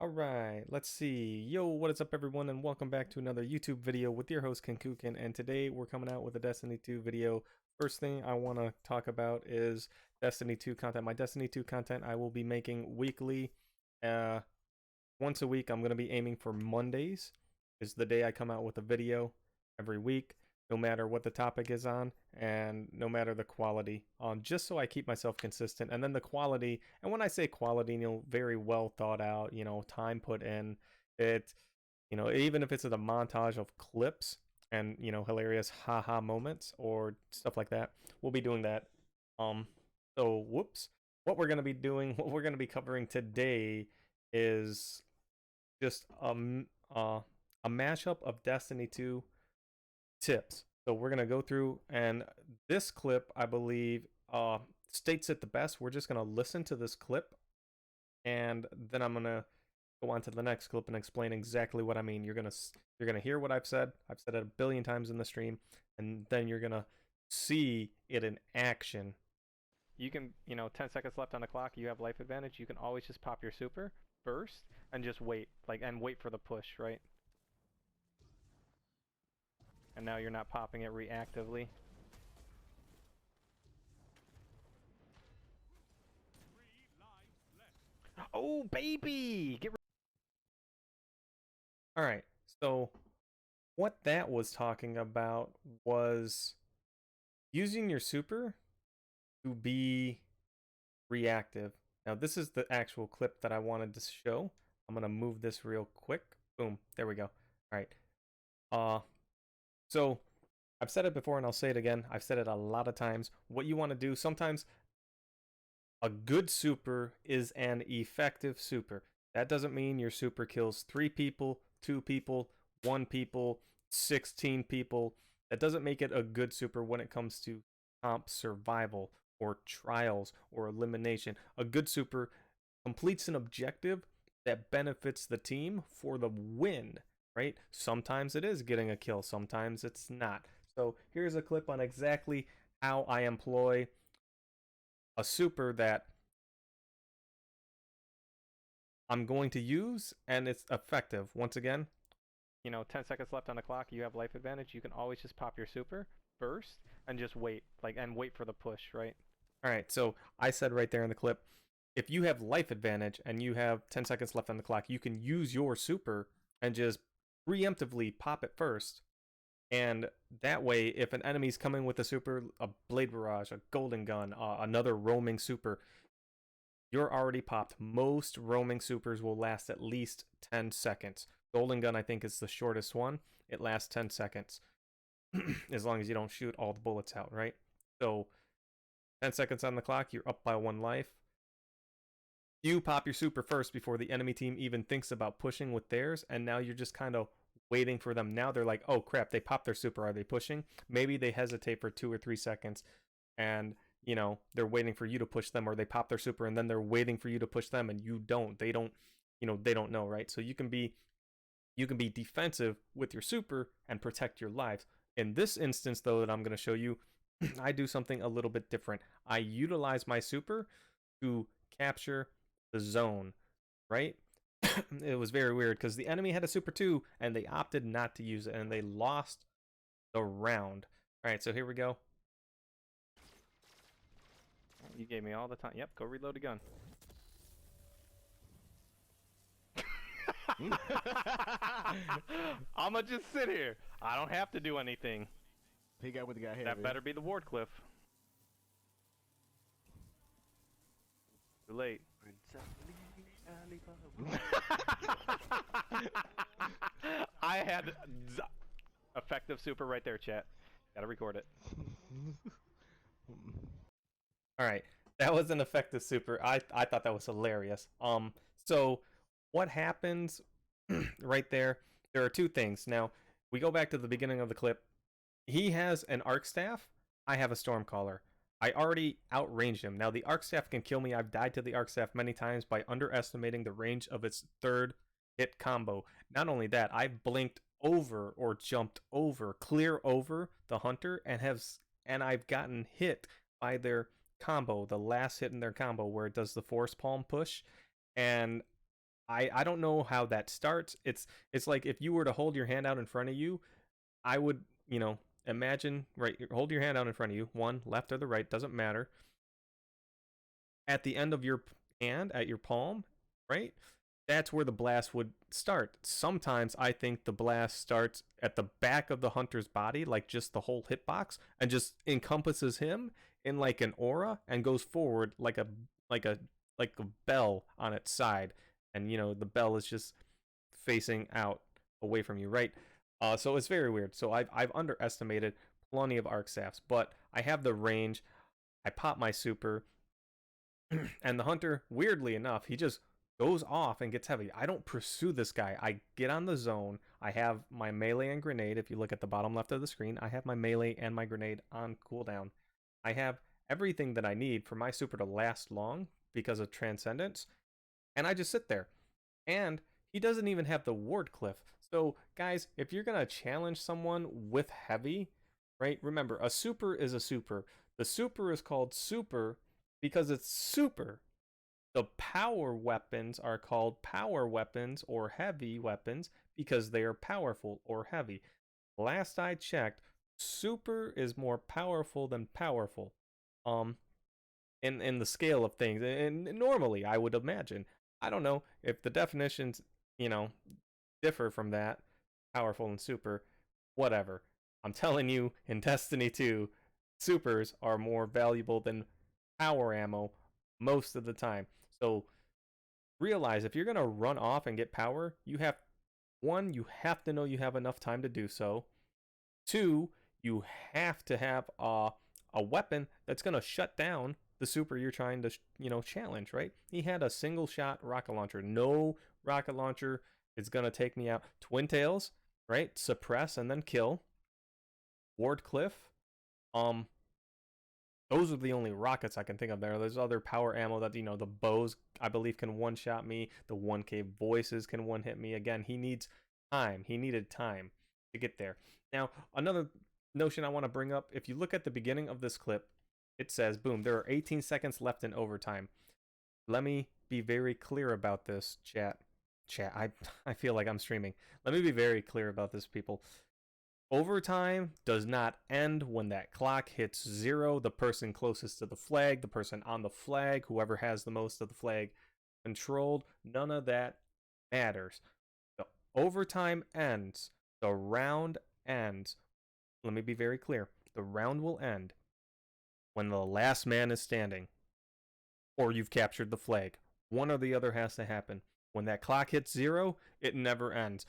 All right, let's see. Yo, what is up, everyone, and welcome back to another YouTube video with your host Kenkukun. And today we're coming out with a Destiny 2 video. First thing I want to talk about is Destiny 2 content. My Destiny 2 content I will be making weekly. Uh, Once a week. I'm going to be aiming for Mondays, is the day I come out with a video every week, no matter what the topic is on and no matter the quality, just so I keep myself consistent. And then the quality, and when I say quality, very well thought out, time put in it, even if it's a montage of clips and hilarious haha moments or stuff like that, we'll be doing that. So whoops, what we're going to be doing, what we're going to be covering today is just a mashup of Destiny 2 tips. So we're gonna go through, and this clip, I believe, states it the best. We're just gonna listen to this clip, and then I'm gonna go on to the next clip and explain exactly what I mean. You're gonna hear what I've said. I've said it a billion times in the stream, and then you're gonna see it in action. You can, 10 seconds left on the clock. You have life advantage. You can always just pop your super first and just wait, and wait for the push, right? And now you're not popping it reactively. Oh, baby! All right, so what that was talking about was using your super to be reactive. Now, this is the actual clip that I wanted to show. I'm going to move this real quick. Boom, there we go. All right. So I've said it before and I'll say it again. I've said it a lot of times. What you want to do, sometimes a good super is an effective super. That doesn't mean your super kills 3 people, 2 people, 1 people, 16 people. That doesn't make it a good super when it comes to comp survival or trials or elimination. A good super completes an objective that benefits the team for the win, right? Sometimes it is getting a kill, sometimes it's not. So here's a clip on exactly how I employ a super that I'm going to use, and it's effective. Once again, 10 seconds left on the clock. You have life advantage. You can always just pop your super first and just wait, and wait for the push, right? All right, so I said right there in the clip, if you have life advantage and you have 10 seconds left on the clock, you can use your super and just preemptively pop it first. And that way, if an enemy's coming with a super, a blade barrage, a golden gun, another roaming super, you're already popped. Most roaming supers will last at least 10 seconds. Golden gun, I think, is the shortest one. It lasts 10 seconds. As long as you don't shoot all the bullets out, right? So 10 seconds on the clock, you're up by 1 life. You pop your super first before the enemy team even thinks about pushing with theirs, and now you're just kind of waiting for them. Now they're like, oh crap, they popped their super. Are they pushing? Maybe they hesitate for 2 or 3 seconds, and they're waiting for you to push them, or they pop their super and then they're waiting for you to push them, and you don't. They don't know, right? So you can be defensive with your super and protect your lives. In this instance, though, that I'm going to show you, I do something a little bit different. I utilize my super to capture the zone, right? It was very weird because the enemy had a super too, and they opted not to use it, and they lost the round. All right, so here we go. You gave me all the time. Yep, go reload a gun. I'ma just sit here. I don't have to do anything. He got what the guy had. That better be the Wardcliff. Too late. I had effective super right there, chat. Gotta record it. Alright, that was an effective super. I thought that was hilarious. So what happens right there, there are 2 things. Now, we go back to the beginning of the clip. He has an arc staff. I have a Stormcaller. I already outranged him. Now, the arc staff can kill me. I've died to the arc staff many times by underestimating the range of its 3rd hit combo. Not only that, I've blinked over or jumped over, clear over the hunter, and I've gotten hit by their combo, the last hit in their combo where it does the force palm push, and I don't know how that starts. It's like if you were to hold your hand out in front of you, I would, imagine, right, hold your hand out in front of you, one, left or the right, doesn't matter. At the end of your hand, at your palm, right? That's where the blast would start. Sometimes I think the blast starts at the back of the hunter's body, like just the whole hitbox, and just encompasses him in like an aura and goes forward like a like a bell on its side. And the bell is just facing out away from you, right? So it's very weird. So I've underestimated plenty of arc staffs, but I have the range. I pop my super, and the hunter, weirdly enough, he just goes off and gets heavy. I don't pursue this guy. I get on the zone. I have my melee and grenade. If you look at the bottom left of the screen, I have my melee and my grenade on cooldown. I have everything that I need for my super to last long because of Transcendence, and I just sit there. And he doesn't even have the ward cliff. So, guys, if you're going to challenge someone with heavy, right, remember, a super is a super. The super is called super because it's super. The power weapons are called power weapons or heavy weapons because they are powerful or heavy. Last I checked, super is more powerful than powerful. In the scale of things. And normally I would imagine. I don't know if the definitions, differ from that, powerful and super, whatever. I'm telling you, in Destiny 2, supers are more valuable than power ammo most of the time. So realize if you're going to run off and get power, you have you have to know you have enough time to do so. Two, you have to have a weapon that's going to shut down the super you're trying to, challenge, right? He had a single shot rocket launcher. No rocket launcher is going to take me out. Twin tails, right? Suppress and then kill. Ward cliff. Those are the only rockets I can think of there. There's other power ammo that, the bows, I believe, can one-shot me. The 1K voices can one-hit me. Again, he needs time. He needed time to get there. Now, another notion I want to bring up, if you look at the beginning of this clip, it says, boom, there are 18 seconds left in overtime. Let me be very clear about this, chat. I feel like I'm streaming. Let me be very clear about this, people. Overtime does not end when that clock hits 0. The person closest to the flag, the person on the flag, whoever has the most of the flag controlled, none of that matters. The overtime ends. The round ends. Let me be very clear. The round will end when the last man is standing or you've captured the flag. One or the other has to happen. When that clock hits 0, it never ends.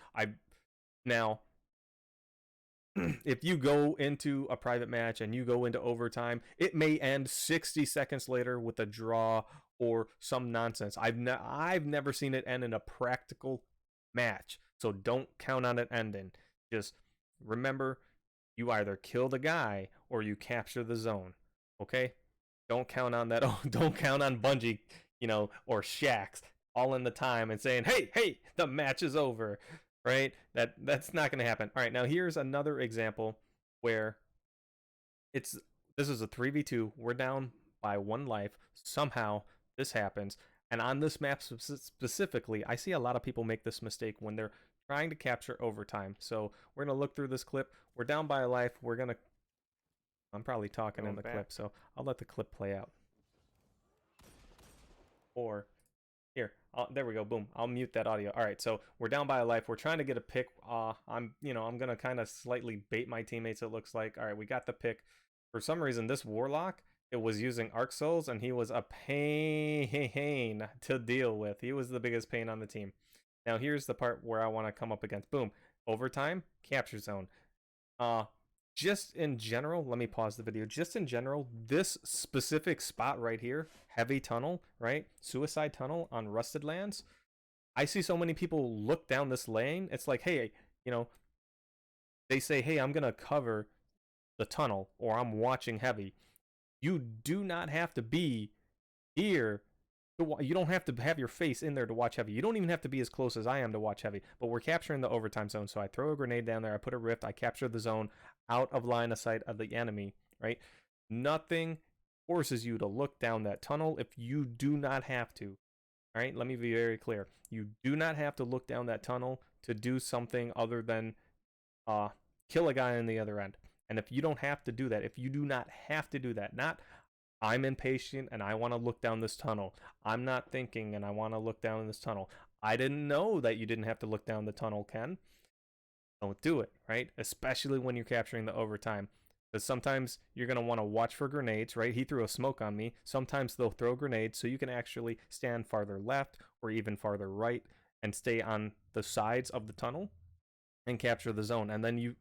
Now, if you go into a private match and you go into overtime, it may end 60 seconds later with a draw or some nonsense. I've never seen it end in a practical match. So don't count on it ending. Just remember, you either kill the guy or you capture the zone. Okay? Don't count on that. Oh, don't count on Bungie, or Shaxx all in the time and saying, hey, the match is over. Right? That's not going to happen. All right, now here's another example where this is a 3v2. We're down by 1 life. Somehow this happens. And on this map specifically, I see a lot of people make this mistake when they're trying to capture overtime. So we're going to look through this clip. We're down by a life. I'm probably talking in the clip, so I'll let the clip play out. Or here, there we go. Boom. I'll mute that audio. All right, so we're down by a life. We're trying to get a pick. I'm gonna kind of slightly bait my teammates. It looks like. All right, we got the pick. For some reason, this warlock, it was using arc souls, and he was a pain to deal with. He was the biggest pain on the team. Now here's the part where I want to come up against. Boom. Overtime, capture zone. Just in general, let me pause the video. Just in general, this specific spot right here, heavy tunnel, right? Suicide tunnel on Rusted Lands. I see so many people look down this lane. It's like, hey, they say, hey, I'm going to cover the tunnel or I'm watching heavy. You do not have to be here. You don't have to have your face in there to watch heavy. You don't even have to be as close as I am to watch heavy. But we're capturing the overtime zone. So I throw a grenade down there. I put a rift. I capture the zone out of line of sight of the enemy, right? Nothing forces you to look down that tunnel if you do not have to. All right, let me be very clear. You do not have to look down that tunnel to do something other than uh, kill a guy on the other end. And if you don't have to do that, if you do not have to do that, not I'm impatient and I want to look down this tunnel. I'm not thinking and I want to look down this tunnel. I didn't know that you didn't have to look down the tunnel, Ken. Don't do it, right? Especially when you're capturing the overtime. Because sometimes you're going to want to watch for grenades, right? He threw a smoke on me. Sometimes they'll throw grenades, so you can actually stand farther left or even farther right and stay on the sides of the tunnel and capture the zone. And then you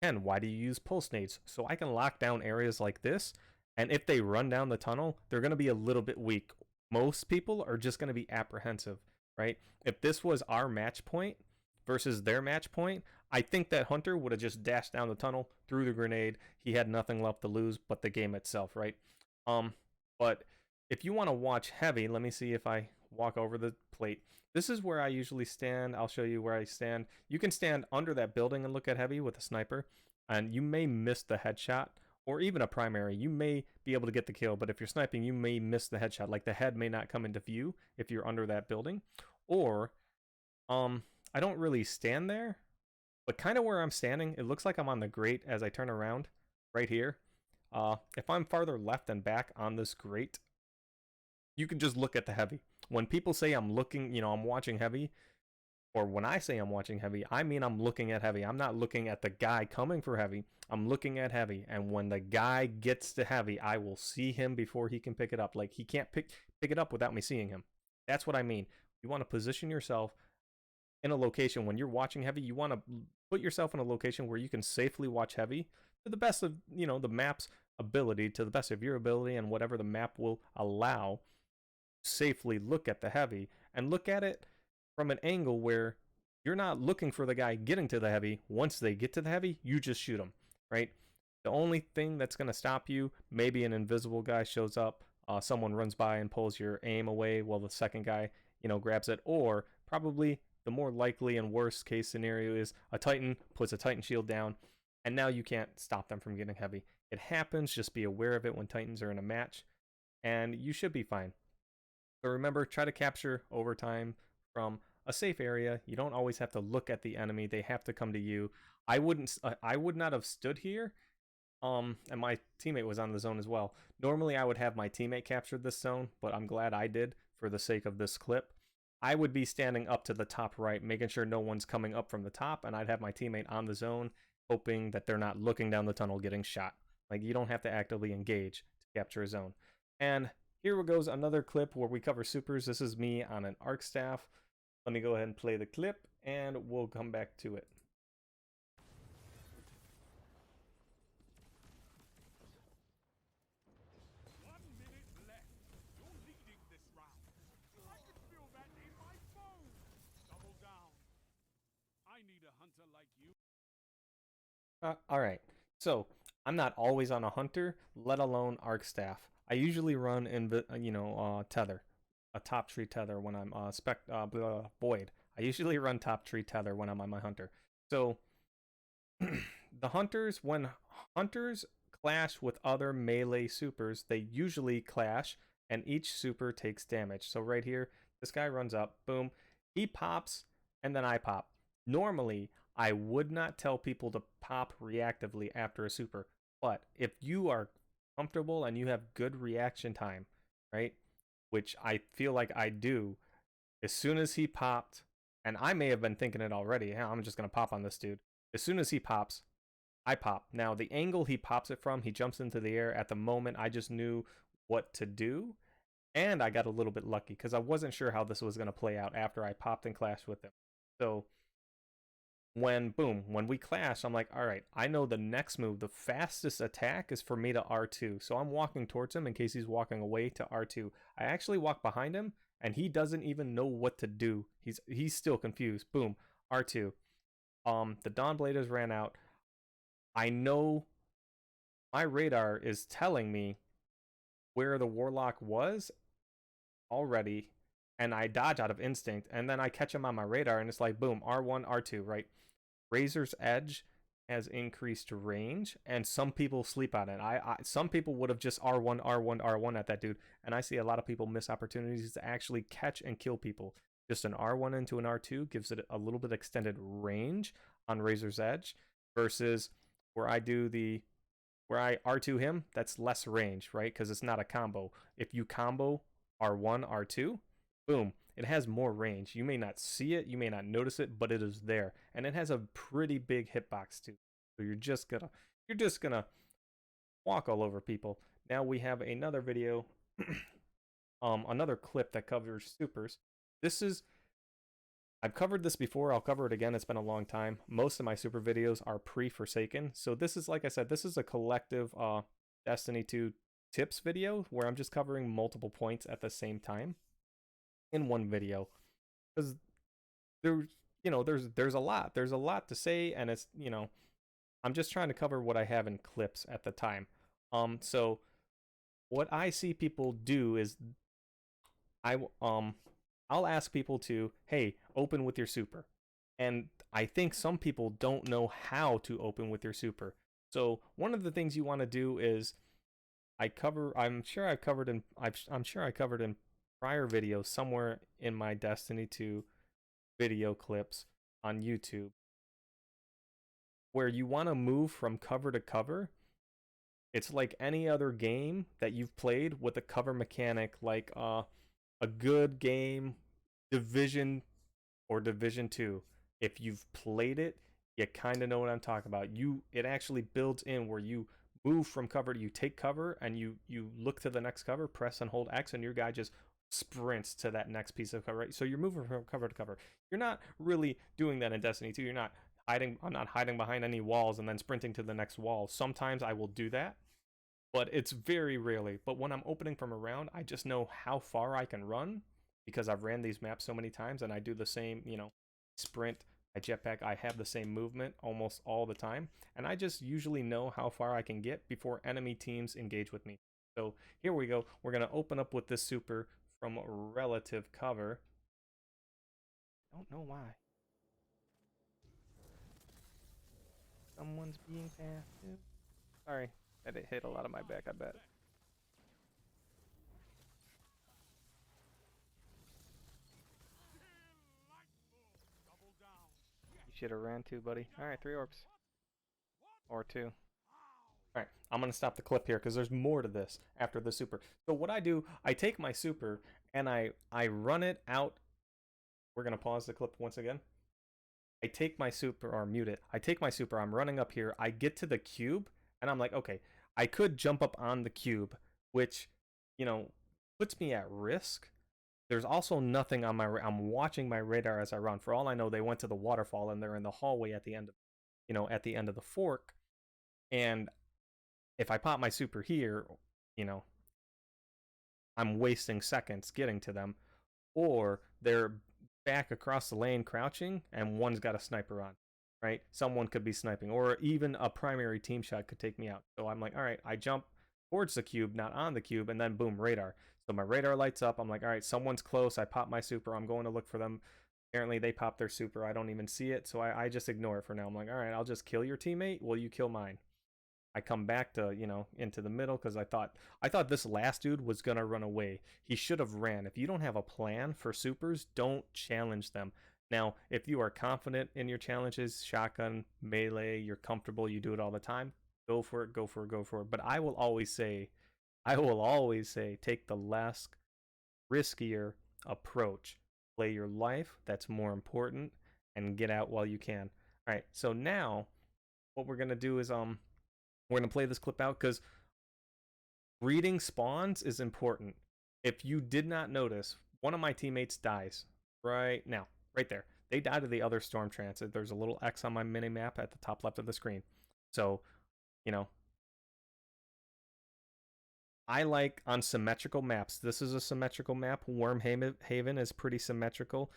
can, why do you use pulse nades? So I can lock down areas like this, and if they run down the tunnel, they're going to be a little bit weak. Most people are just going to be apprehensive, right? If this was our match point versus their match point, I think that Hunter would have just dashed down the tunnel, threw the grenade. He had nothing left to lose but the game itself, right? But if you want to watch heavy, let me see if I walk over the plate. This is where I usually stand. I'll show you where I stand. You can stand under that building and look at heavy with a sniper, and you may miss the headshot or even a primary. You may be able to get the kill, but if you're sniping, you may miss the headshot. Like the head may not come into view if you're under that building. Or I don't really stand there, but kind of where I'm standing, it looks like I'm on the grate as I turn around right here. If I'm farther left and back on this grate, you can just look at the heavy. When people say I'm looking, I'm watching heavy, or when I say I'm watching heavy, I mean I'm looking at heavy. I'm not looking at the guy coming for heavy. I'm looking at heavy, and when the guy gets to heavy, I will see him before he can pick it up. Like, he can't pick it up without me seeing him. That's what I mean. You want to position yourself in a location when you're watching heavy. You want to put yourself in a location where you can safely watch heavy to the best of the map's ability, to the best of your ability, and whatever the map will allow. Safely look at the heavy and look at it from an angle where you're not looking for the guy getting to the heavy. Once they get to the heavy, you just shoot them, right? The only thing that's going to stop you, maybe an invisible guy shows up, someone runs by and pulls your aim away while the second guy grabs it, or probably the more likely and worst case scenario is a Titan puts a Titan shield down, and now you can't stop them from getting heavy. It happens. Just be aware of it when Titans are in a match, and you should be fine. So remember, try to capture overtime from a safe area. You don't always have to look at the enemy. They have to come to you. I would not have stood here. And my teammate was on the zone as well. Normally I would have my teammate capture this zone, but I'm glad I did for the sake of this clip. I would be standing up to the top right, making sure no one's coming up from the top, and I'd have my teammate on the zone, hoping that they're not looking down the tunnel getting shot. Like, you don't have to actively engage to capture a zone. And here goes another clip where we cover supers. This is me on an arc staff. Let me go ahead and play the clip, and we'll come back to it. All right, so I'm not always on a hunter, let alone arc staff. I usually run in tether, a top tree tether when I'm void. I usually run top tree tether when I'm on my hunter. So the hunters, when hunters clash with other melee supers, they usually clash, and each super takes damage. So right here, this guy runs up, boom, he pops, and then I pop. Normally, I would not tell people to pop reactively after a super, but if you are comfortable and you have good reaction time, right, which I feel like I do, as soon as he popped, and I may have been thinking it already, yeah, I'm just going to pop on this dude. As soon as he pops, I pop. Now, the angle he pops it from, he jumps into the air. At the moment, I just knew what to do, and I got a little bit lucky because I wasn't sure how this was going to play out after I popped and clashed with him. So when we clash, I'm like, all right, I know the next move, the fastest attack is for me to R2. So I'm walking towards him in case he's walking away to R2. I actually walk behind him, and he doesn't even know what to do. He's still confused. Boom, R2. The Dawn Bladers ran out. I know my radar is telling me where the Warlock was already, and I dodge out of instinct, and then I catch him on my radar, and it's like, boom, R1, R2, right? Razor's Edge has increased range, and some people sleep on it. Some people would have just R1, R1, R1 at that dude, and I see a lot of people miss opportunities to actually catch and kill people. Just an R1 into an R2 gives it a little bit extended range on Razor's Edge, versus where I do the where I R2 him, that's less range, right? Because it's not a combo. If you combo R1, R2, boom, it has more range. You may not see it, you may not notice it, but it is there. And it has a pretty big hitbox too. So you're just gonna walk all over people. Now we have another video, another clip that covers supers. This is I've covered this before. I'll cover it again. It's been a long time. Most of my super videos are pre-Forsaken. So this is, like I said, this is a collective Destiny 2 tips video where I'm just covering multiple points at the same time in one video. Because there's a lot. There's a lot to say, and it's, I'm just trying to cover what I have in clips at the time. So what I see people do is I'll ask people to, hey, open with your super. And I think some people don't know how to open with your super. So one of the things you want to do is I'm sure I covered in prior videos somewhere in my Destiny 2 video clips on YouTube, where you want to move from cover to cover. It's like any other game that you've played with a cover mechanic, like a good game, Division or Division 2. If you've played it, you kind of know what I'm talking about. It actually builds in where you move from cover to, you take cover and you look to the next cover, press and hold X, and your guy just sprints to that next piece of cover. Right? So you're moving from cover to cover. You're not really doing that in Destiny 2. I'm not hiding behind any walls and then sprinting to the next wall. Sometimes I will do that, but it's very rarely. But when I'm opening from around, I just know how far I can run because I've ran these maps so many times, and I do the same, sprint, I jetpack, I have the same movement almost all the time, and I just usually know how far I can get before enemy teams engage with me. So here we go. We're going to open up with this super from relative cover. Don't know why. Someone's being passive. Sorry, that hit a lot of my back, I bet. Should have ran too, buddy. Alright, 3 orbs. Or 2. Alright, I'm going to stop the clip here because there's more to this after the super. So what I do, I take my super and I run it out. We're going to pause the clip once again. I take my super, or mute it. I take my super, I'm running up here. I get to the cube and I'm like, okay, I could jump up on the cube, which, puts me at risk. There's also nothing on I'm watching my radar as I run. For all I know, they went to the waterfall and they're in the hallway at the end of the fork. And if I pop my super here, I'm wasting seconds getting to them. Or they're back across the lane crouching and one's got a sniper on, right? Someone could be sniping, or even a primary team shot could take me out. So I'm like, all right, I jump towards the cube, not on the cube, and then boom, radar. So my radar lights up. I'm like, all right, someone's close. I pop my super. I'm going to look for them. Apparently they pop their super. I don't even see it. So I just ignore it for now. I'm like, all right, I'll just kill your teammate. Will you kill mine? I come back to, into the middle because I thought this last dude was going to run away. He should have ran. If you don't have a plan for supers, don't challenge them. Now, if you are confident in your challenges, shotgun, melee, you're comfortable, you do it all the time, go for it, go for it, go for it. But I will always say, take the less riskier approach. Play your life, that's more important, and get out while you can. All right, so now what we're going to do is we're going to play this clip out because reading spawns is important. If you did not notice, one of my teammates dies right now, right there. They die to the other storm transit. There's a little X on my mini map at the top left of the screen. So, I like on symmetrical maps. This is a symmetrical map. Wormhaven is pretty symmetrical.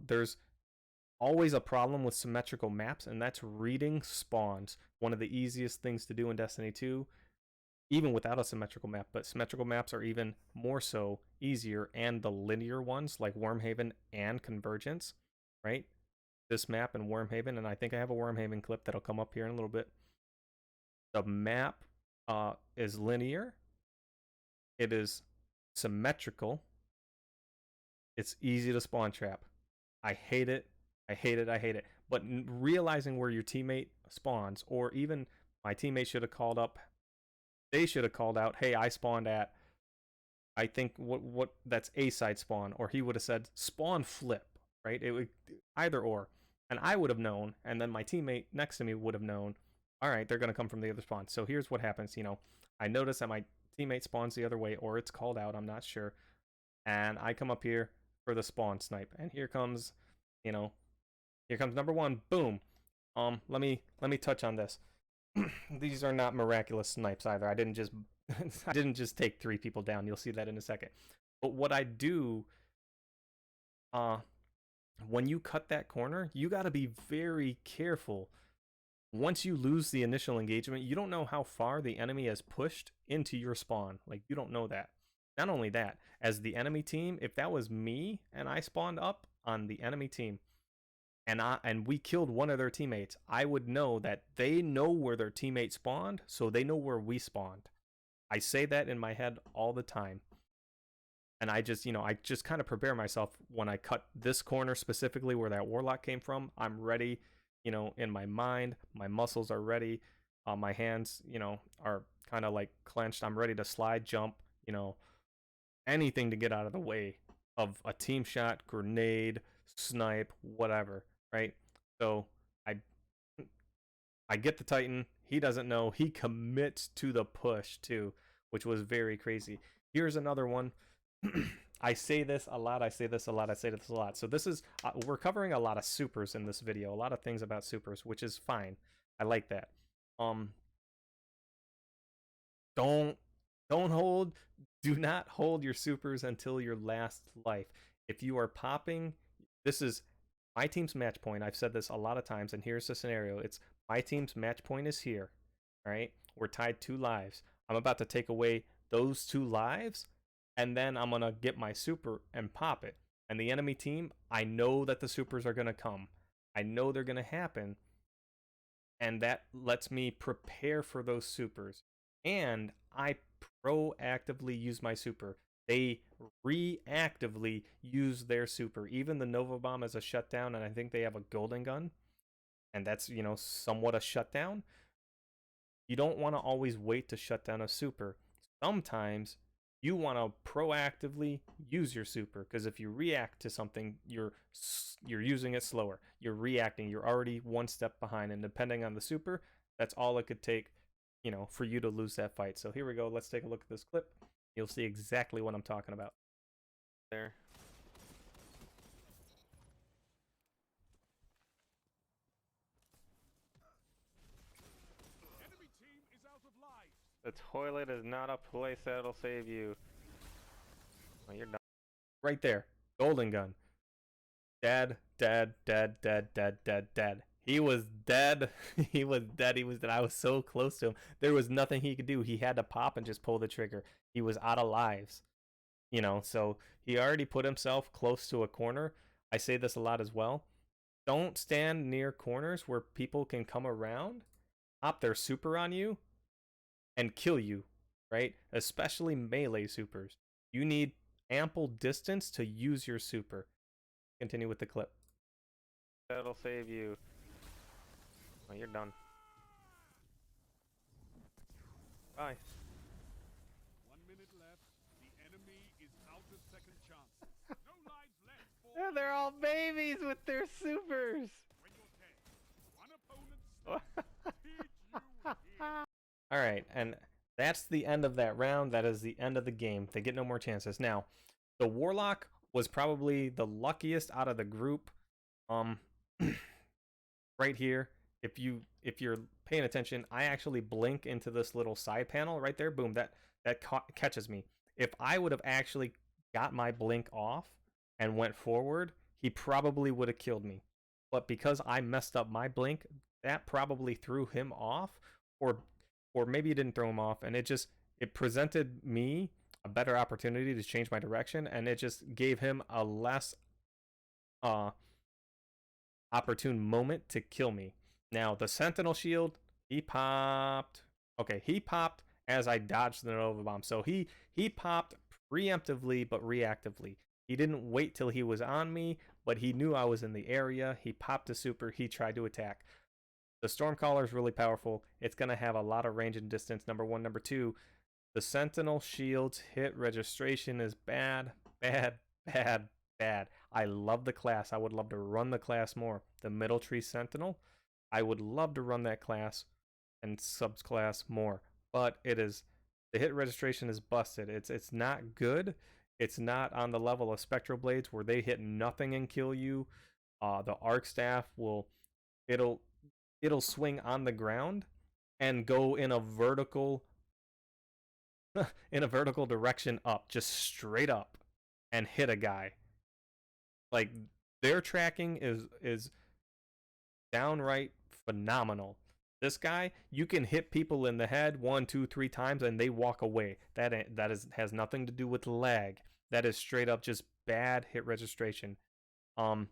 There's always a problem with symmetrical maps, and that's reading spawns. One of the easiest things to do in Destiny 2, even without a symmetrical map, but symmetrical maps are even more so easier, and the linear ones like Wormhaven and Convergence, right? this map in Wormhaven, and I think I have a Wormhaven clip that'll come up here in a little bit. The map is linear. It is symmetrical. It's easy to spawn trap. I hate it. I hate it. I hate it. But realizing where your teammate spawns, or even my teammate should have called up, they should have called out, hey, I spawned at, I think what that's A side spawn, or he would have said spawn flip, right? It would either or, and I would have known, and then my teammate next to me would have known. All right, they're gonna come from the other spawn. So here's what happens. I notice that my teammate spawns the other way, or it's called out. I'm not sure, and I come up here for the spawn snipe, and here comes, here comes number one. Boom. Let me touch on this. These are not miraculous snipes either. I didn't just take 3 people down. You'll see that in a second. But what I do, when you cut that corner, you got to be very careful. Once you lose the initial engagement, you don't know how far the enemy has pushed into your spawn. Like, you don't know that. Not only that, as the enemy team, if that was me and I spawned up on the enemy team, and we killed one of their teammates, I would know that they know where their teammate spawned, so they know where we spawned. I say that in my head all the time. And I just kind of prepare myself when I cut this corner specifically where that warlock came from. I'm ready, in my mind. My muscles are ready. My hands, are kind of like clenched. I'm ready to slide, jump, anything to get out of the way of a team shot, grenade, snipe, whatever, right? So I get the Titan. He doesn't know. He commits to the push too, which was very crazy. Here's another one. I say this a lot. I say this a lot. So this is we're covering a lot of supers in this video. A lot of things about supers, which is fine. I like that. Do not hold your supers until your last life. If you are popping, this is my team's match point. I've said this a lot of times, and here's the scenario. It's my team's match point is here. All right, we're tied 2 lives. I'm about to take away those 2 lives, and then I'm gonna get my super and pop it. And the enemy team, I know that the supers are gonna come. I know they're gonna happen, and that lets me prepare for those supers. And I proactively use my super. They reactively use their super. Even the Nova Bomb is a shutdown, and I think they have a golden gun, and that's, somewhat a shutdown. You don't want to always wait to shut down a super. Sometimes you want to proactively use your super, because if you react to something, you're using it slower. You're reacting. You're already 1 step behind, and depending on the super, that's all it could take, for you to lose that fight. So here we go. Let's take a look at this clip. You'll see exactly what I'm talking about. There. Enemy team is out of lives. The toilet is not a place that'll save you. Oh, you're done. Right there. Golden gun. Dead. He was dead. He was dead. I was so close to him. There was nothing he could do. He had to pop and just pull the trigger. He was out of lives. So he already put himself close to a corner. I say this a lot as well. Don't stand near corners where people can come around, pop their super on you, and kill you, right? Especially melee supers. You need ample distance to use your super. Continue with the clip. That'll save you. Oh, you're done. Bye. 1 minute left. The enemy is out of second chances. No lives left for. Yeah, they're all babies with their supers. When you're dead, one opponent stands. All right, and that's the end of that round. That is the end of the game. They get no more chances. Now, the Warlock was probably the luckiest out of the group. Right here, if you're paying attention, I actually blink into this little side panel right there. Boom, that catches me. If I would have actually got my blink off and went forward, he probably would have killed me. But because I messed up my blink, that probably threw him off, or maybe it didn't throw him off, and it presented me a better opportunity to change my direction, and it just gave him a less opportune moment to kill me. Now, the Sentinel shield, he popped. Okay, he popped as I dodged the Nova Bomb. So he popped preemptively but reactively. He didn't wait till he was on me, but he knew I was in the area. He popped a super. He tried to attack. The Stormcaller is really powerful. It's going to have a lot of range and distance, number one. Number two, the Sentinel shield's hit registration is bad, bad, bad, bad. I love the class. I would love to run the class more. The Middle Tree Sentinel, I would love to run that class and subclass more. But the hit registration is busted. It's not good. It's not on the level of Spectral Blades where they hit nothing and kill you. The Arc Staff it'll swing on the ground and go in a vertical direction up, just straight up, and hit a guy. Like, their tracking is downright phenomenal. This guy, you can hit people in the head 1, 2, 3 times and they walk away. Has nothing to do with lag. That is straight up just bad hit registration. And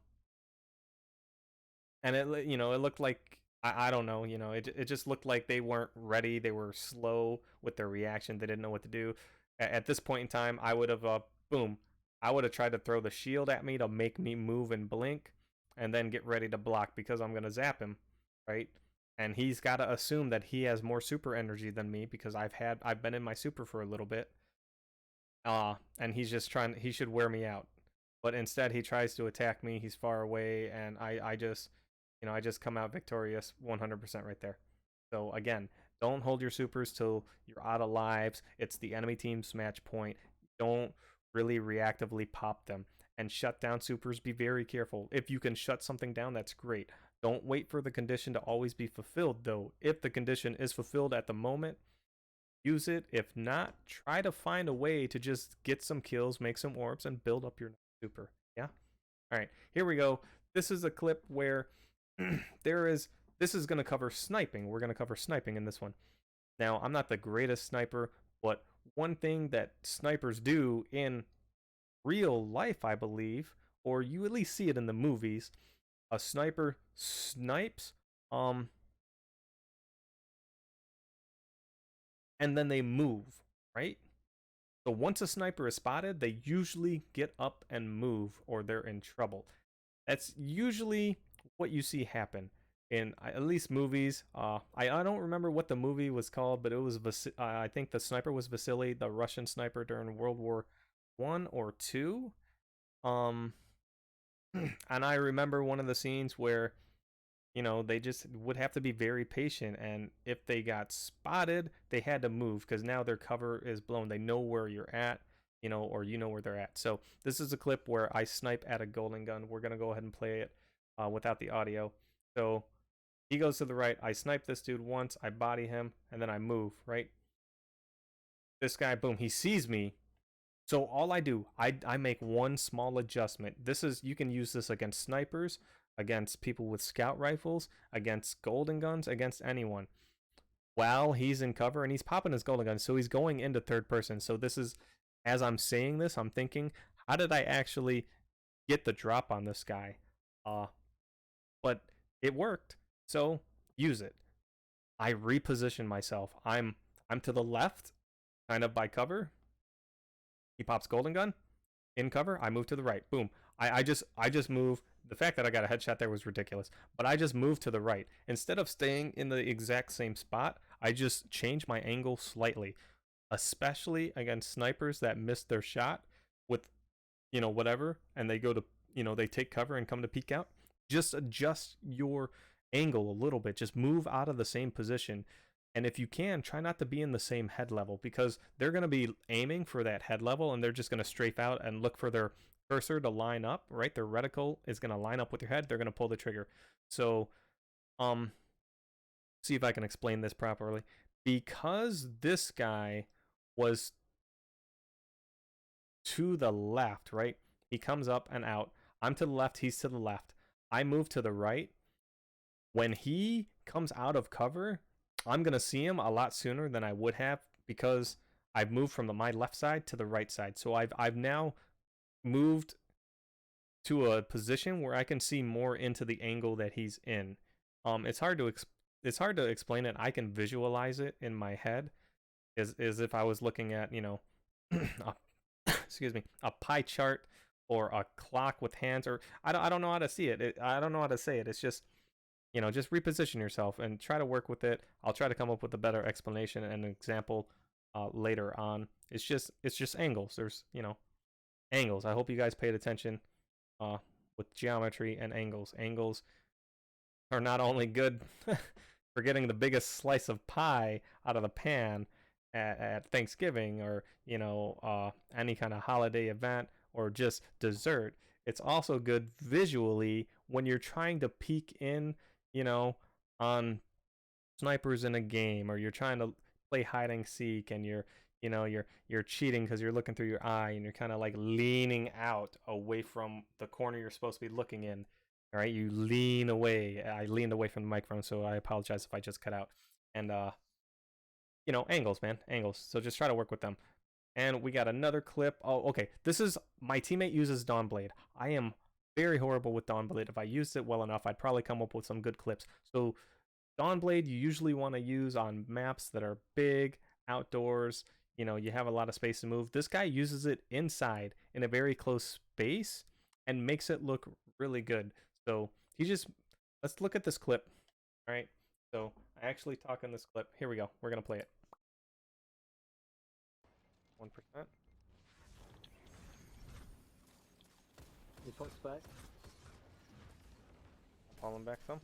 it looked like I don't know, it just looked like they weren't ready. They were slow with their reaction. They didn't know what to do. At this point in time, I would have I would have tried to throw the shield at me to make me move and blink, and then get ready to block because I'm gonna zap him, right? And he's got to assume that he has more super energy than me because I've been in my super for a little bit. And he's just he should wear me out. But instead he tries to attack me. He's far away, and I just come out victorious 100% right there. So again, don't hold your supers till you're out of lives. It's the enemy team's match point. Don't really reactively pop them. And shut down supers, be very careful. If you can shut something down, that's great. Don't wait for the condition to always be fulfilled, though. If the condition is fulfilled at the moment, use it. If not, try to find a way to just get some kills, make some orbs, and build up your super. Yeah? Alright, here we go. This is a clip where this is going to cover sniping. We're going to cover sniping in this one. Now, I'm not the greatest sniper, but one thing that snipers do in real life, I believe, or you at least see it in the movies, a sniper snipes, and then they move, right? So once a sniper is spotted, they usually get up and move, or they're in trouble. That's usually what you see happen in at least movies. I don't remember what the movie was called, but it was I think the sniper was Vasily, the Russian sniper during World War I or II. And I remember one of the scenes where, they just would have to be very patient, and if they got spotted, they had to move because now their cover is blown. They know where you're at, or where they're at. So this is a clip where I snipe at a golden gun. We're gonna go ahead and play it without the audio. So he goes to the right. I snipe this dude once. I body him, and then I move, right? This guy, boom, he sees me. So all I do, I make one small adjustment. You can use this against snipers, against people with scout rifles, against golden guns, against anyone. While he's in cover and he's popping his golden gun, so he's going into third person. So this is, as I'm saying this, I'm thinking, how did I actually get the drop on this guy? But it worked. So use it. I reposition myself. I'm to the left, kind of by cover. He pops golden gun in cover. I move to the right. Boom. I just move. The fact that I got a headshot there was ridiculous, but I just moved to the right. Instead of staying in the exact same spot, I just change my angle slightly, especially against snipers that miss their shot with, whatever, and they go to, they take cover and come to peek out. Just adjust your angle a little bit. Just move out of the same position. And if you can, try not to be in the same head level, because they're going to be aiming for that head level and they're just going to strafe out and look for their cursor to line up, right? Their reticle is going to line up with your head. They're going to pull the trigger. So, see if I can explain this properly. Because this guy was to the left, right? He comes up and out. I'm to the left. He's to the left. I move to the right. When he comes out of cover, I'm going to see him a lot sooner than I would have, because I've moved from my left side to the right side. So I've now moved to a position where I can see more into the angle that he's in. It's hard to explain it. I can visualize it in my head as if I was looking at, you know, excuse me, a pie chart or a clock with hands, or I don't know how to see it. I don't know how to say it. It's just, you know, just reposition yourself and try to work with it. I'll try to come up with a better explanation and an example later on. It's just angles. There's, you know, angles. I hope you guys paid attention with geometry and angles. Angles are not only good for getting the biggest slice of pie out of the pan at Thanksgiving, or, you know, any kind of holiday event, or just dessert. It's also good visually when you're trying to peek in, you know, on snipers in a game, or you're trying to play hide and seek, and you're, you know, you're cheating because you're looking through your eye, and you're kind of like leaning out away from the corner you're supposed to be looking in. All right, you lean away. I leaned away from the microphone, so I apologize if I just cut out. And you know, angles, man, angles. So just try to work with them. And we got another clip. Oh, okay. This is, my teammate uses Dawnblade. I am very horrible with Dawnblade. If I used it well enough, I'd probably come up with some good clips. So Dawnblade, you usually want to use on maps that are big, outdoors. You know, you have a lot of space to move. This guy uses it inside in a very close space and makes it look really good. So he just, let's look at this clip. All right. So I actually talk in this clip. Here we go. We're going to play it. 1%. He points back. Pull him back some.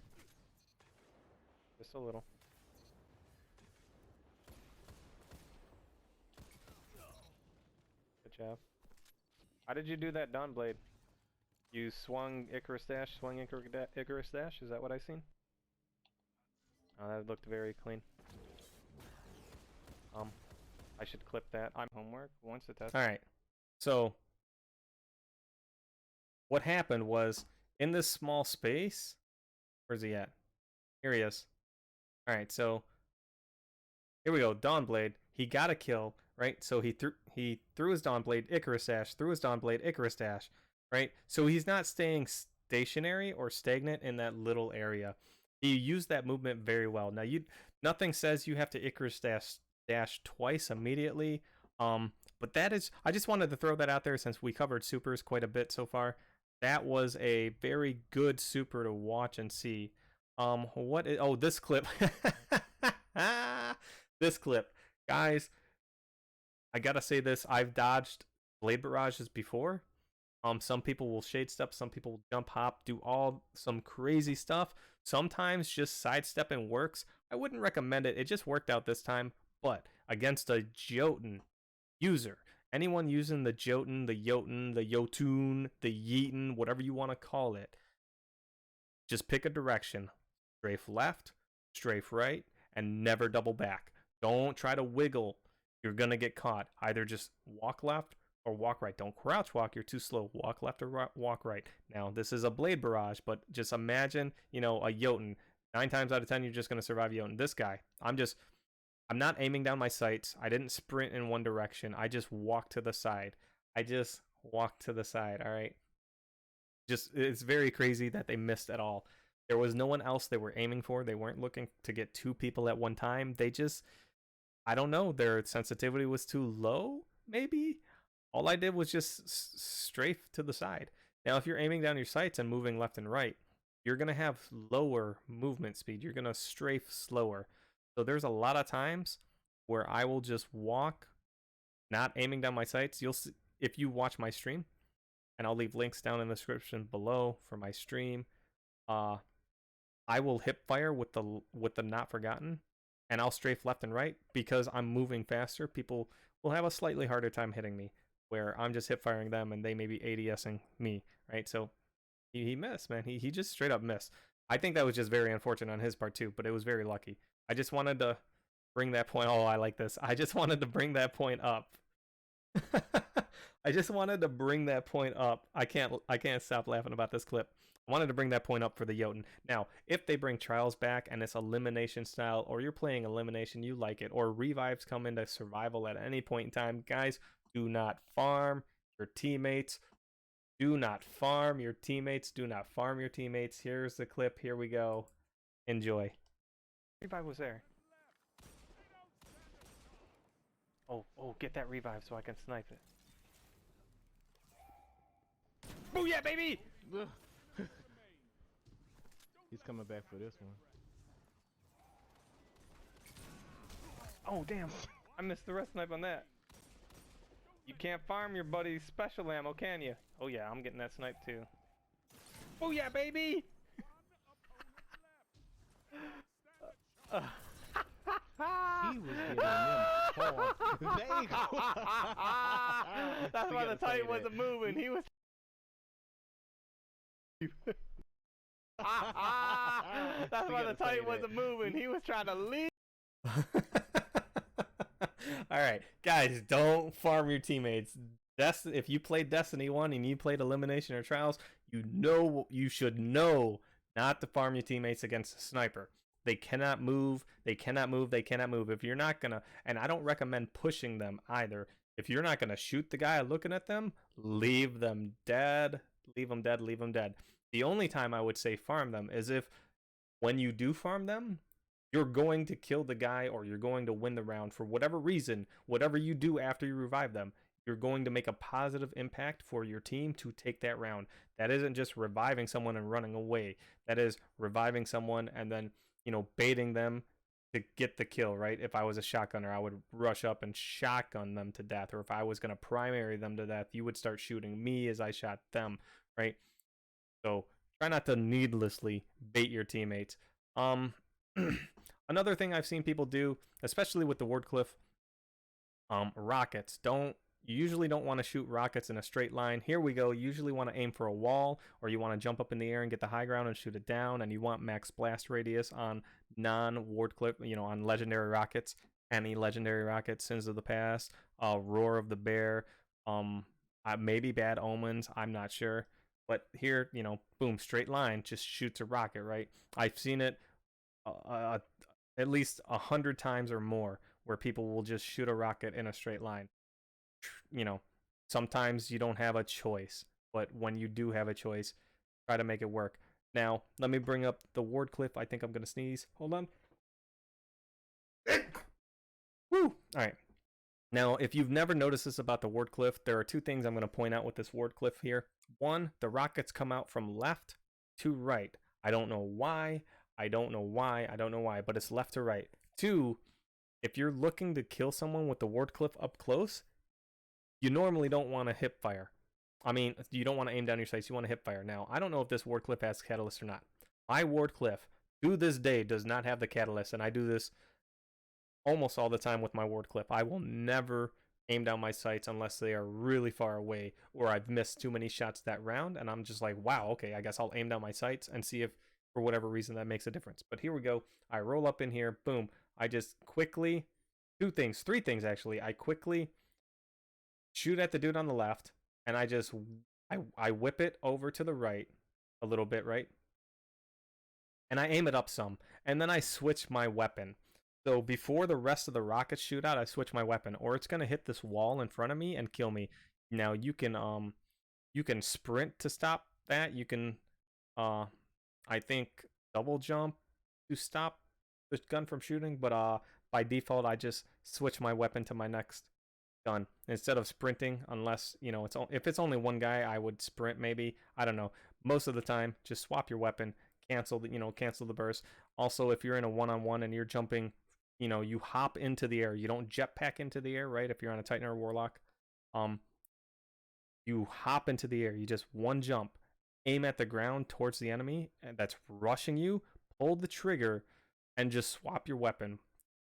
Just a little. Good job. How did you do that Dawnblade? You swung Icarus Dash, Icarus Dash? Is that what I seen? Oh, that looked very clean. I should clip that. I'm homework once the test. All right. So what happened was, in this small space, where's he at? Here he is. All right. So here we go. Dawnblade. He got a kill, right? So he threw his Dawnblade, Icarus Dash, threw his Dawnblade, Icarus Dash, right? So he's not staying stationary or stagnant in that little area. He used that movement very well. Now, nothing says you have to Icarus dash twice immediately, but that is, I just wanted to throw that out there since we covered supers quite a bit so far. That was a very good super to watch and see. This clip. This clip, guys, I gotta say this, I've dodged blade barrages before. Some people will shade step, some people will jump hop, do some crazy stuff. Sometimes just sidestepping works. I wouldn't recommend it. It just worked out this time. But against a Jotun user, anyone using the Jotun, the Jotun, the Jotun, the Yeeton, whatever you want to call it, just pick a direction. Strafe left, strafe right, and never double back. Don't try to wiggle. You're going to get caught. Either just walk left or walk right. Don't crouch walk. You're too slow. Walk left or walk right. Now, this is a blade barrage, but just imagine, you know, a Jotun. 9 times out of 10, you're just going to survive Jotun. This guy, I'm not aiming down my sights. I didn't sprint in one direction. I just walked to the side. All right. Just, it's very crazy that they missed at all. There was no one else they were aiming for. They weren't looking to get 2 people at one time. They just, I don't know, their sensitivity was too low, maybe? All I did was just strafe to the side. Now, if you're aiming down your sights and moving left and right, you're going to have lower movement speed. You're going to strafe slower. So there's a lot of times where I will just walk, not aiming down my sights. You'll see, if you watch my stream, and I'll leave links down in the description below for my stream. I will hip fire with the Not Forgotten, and I'll strafe left and right because I'm moving faster. People will have a slightly harder time hitting me, where I'm just hip firing them and they may be ADSing me, right? So he missed, man. He just straight up missed. I think that was just very unfortunate on his part too, but it was very lucky. I just wanted to bring that point. Oh, I like this. I just wanted to bring that point up. I just wanted to bring that point up. I can't stop laughing about this clip. I wanted to bring that point up for the Jotun. Now, if they bring Trials back and it's elimination style, or you're playing elimination, you like it, or revives come into survival at any point in time, guys, do not farm your teammates. Do not farm your teammates. Do not farm your teammates. Here's the clip. Here we go. Enjoy. Revive was there. Oh, get that revive so I can snipe it. Booyah, baby! He's coming back for this one. Oh, damn. I missed the rest snipe on that. You can't farm your buddy's special ammo, can you? Oh, yeah, I'm getting that snipe too. Booyah, baby! He was getting them hard. There you go. That's why the Titan wasn't moving. He was. That's why the Titan wasn't moving. He was trying to leave. All right, guys, don't farm your teammates. If you played Destiny 1 and you played Elimination or Trials, you should know not to farm your teammates against a sniper. They cannot move. They cannot move. They cannot move. If you're not gonna, and I don't recommend pushing them either. If you're not gonna shoot the guy looking at them, leave them dead. Leave them dead. Leave them dead. The only time I would say farm them is if, when you do farm them, you're going to kill the guy or you're going to win the round for whatever reason. Whatever you do after you revive them, you're going to make a positive impact for your team to take that round. That isn't just reviving someone and running away. That is reviving someone and then, baiting them to get the kill, right? If I was a shotgunner, I would rush up and shotgun them to death. Or if I was going to primary them to death, you would start shooting me as I shot them, right? So try not to needlessly bait your teammates. Another thing I've seen people do, especially with the Wardcliff, rockets. You usually don't want to shoot rockets in a straight line. Here we go. You usually want to aim for a wall, or you want to jump up in the air and get the high ground and shoot it down, and you want max blast radius on non-Wardcliff, on legendary rockets. Any legendary rockets, Sins of the Past, Roar of the Bear, maybe Bad Omens, I'm not sure. But here, boom, straight line, just shoots a rocket, right? I've seen it at least 100 times or more where people will just shoot a rocket in a straight line. Sometimes you don't have a choice, but when you do have a choice, try to make it work. Now, let me bring up the Wardcliff. I think I'm going to sneeze. Hold on. Woo! All right. Now, if you've never noticed this about the Wardcliff, there are two things I'm going to point out with this Wardcliff here. One, the rockets come out from left to right. I don't know why, but it's left to right. Two, if you're looking to kill someone with the Wardcliff up close, you normally don't want to hip fire. I mean, you don't want to aim down your sights, you want to hip fire. Now, I don't know if this Wardcliff has catalyst or not. My Wardcliff, to this day, does not have the catalyst, and I do this almost all the time with my Wardcliff. I will never aim down my sights unless they are really far away or I've missed too many shots that round, and I'm just like, wow, okay, I guess I'll aim down my sights and see if, for whatever reason, that makes a difference. But here we go. I roll up in here, boom. I just quickly, three things actually. I quickly shoot at the dude on the left, and I whip it over to the right a little bit, right? And I aim it up some, and then I switch my weapon. So before the rest of the rockets shoot out, I switch my weapon, or it's gonna hit this wall in front of me and kill me. Now you can sprint to stop that. You can I think double jump to stop the gun from shooting, but by default I just switch my weapon to my next gun instead of sprinting, unless if it's only one guy, I would sprint maybe. I don't know. Most of the time, just swap your weapon, cancel the burst. Also, if you're in a one-on-one and you're jumping, you hop into the air. You don't jetpack into the air, right? If you're on a Titan or a Warlock, you hop into the air. You just one jump, aim at the ground towards the enemy that's rushing you, pull the trigger, and just swap your weapon.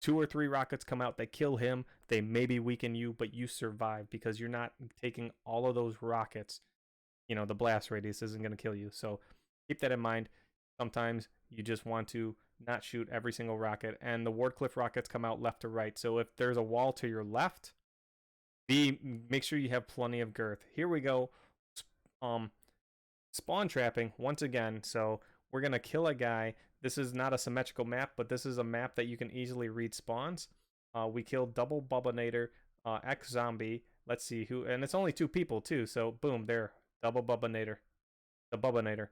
2 or 3 rockets come out, they kill him, they maybe weaken you, but you survive because you're not taking all of those rockets. The blast radius isn't going to kill you. So keep that in mind. Sometimes you just want to not shoot every single rocket, and the Wardcliff rockets come out left to right. So if there's a wall to your left, make sure you have plenty of girth. Here we go. Spawn trapping once again. So we're going to kill a guy. This is not a symmetrical map, but this is a map that you can easily read spawns. We killed Double Bubbanator, X Zombie. Let's see who, and it's only 2 people too. So boom, there. Double Bubbanator. The Bubbanator.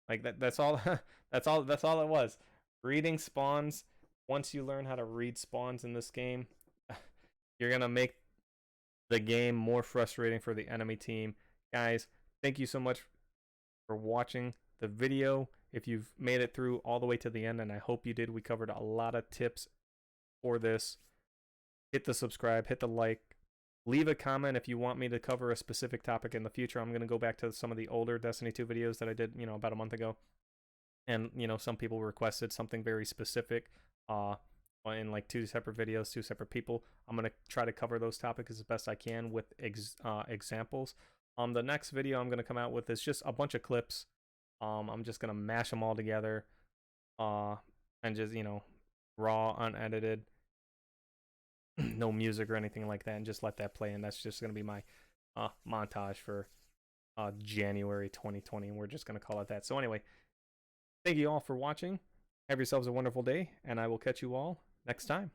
Like that's all that's all it was. Reading spawns. Once you learn how to read spawns in this game, you're gonna make the game more frustrating for the enemy team. Guys, thank you so much for watching the video. If you've made it through all the way to the end, and I hope you did, we covered a lot of tips for this. Hit the subscribe, hit the like, leave a comment if you want me to cover a specific topic in the future. I'm going to go back to some of the older Destiny 2 videos that I did, about a month ago. And, some people requested something very specific in like 2 separate videos, 2 separate people. I'm going to try to cover those topics as best I can with examples. The next video I'm going to come out with is just a bunch of clips. I'm just going to mash them all together and just, raw, unedited. No music or anything like that, and just let that play. And that's just going to be my montage for January 2020, and we're just going to call it that. So anyway, thank you all for watching. Have yourselves a wonderful day, and I will catch you all next time.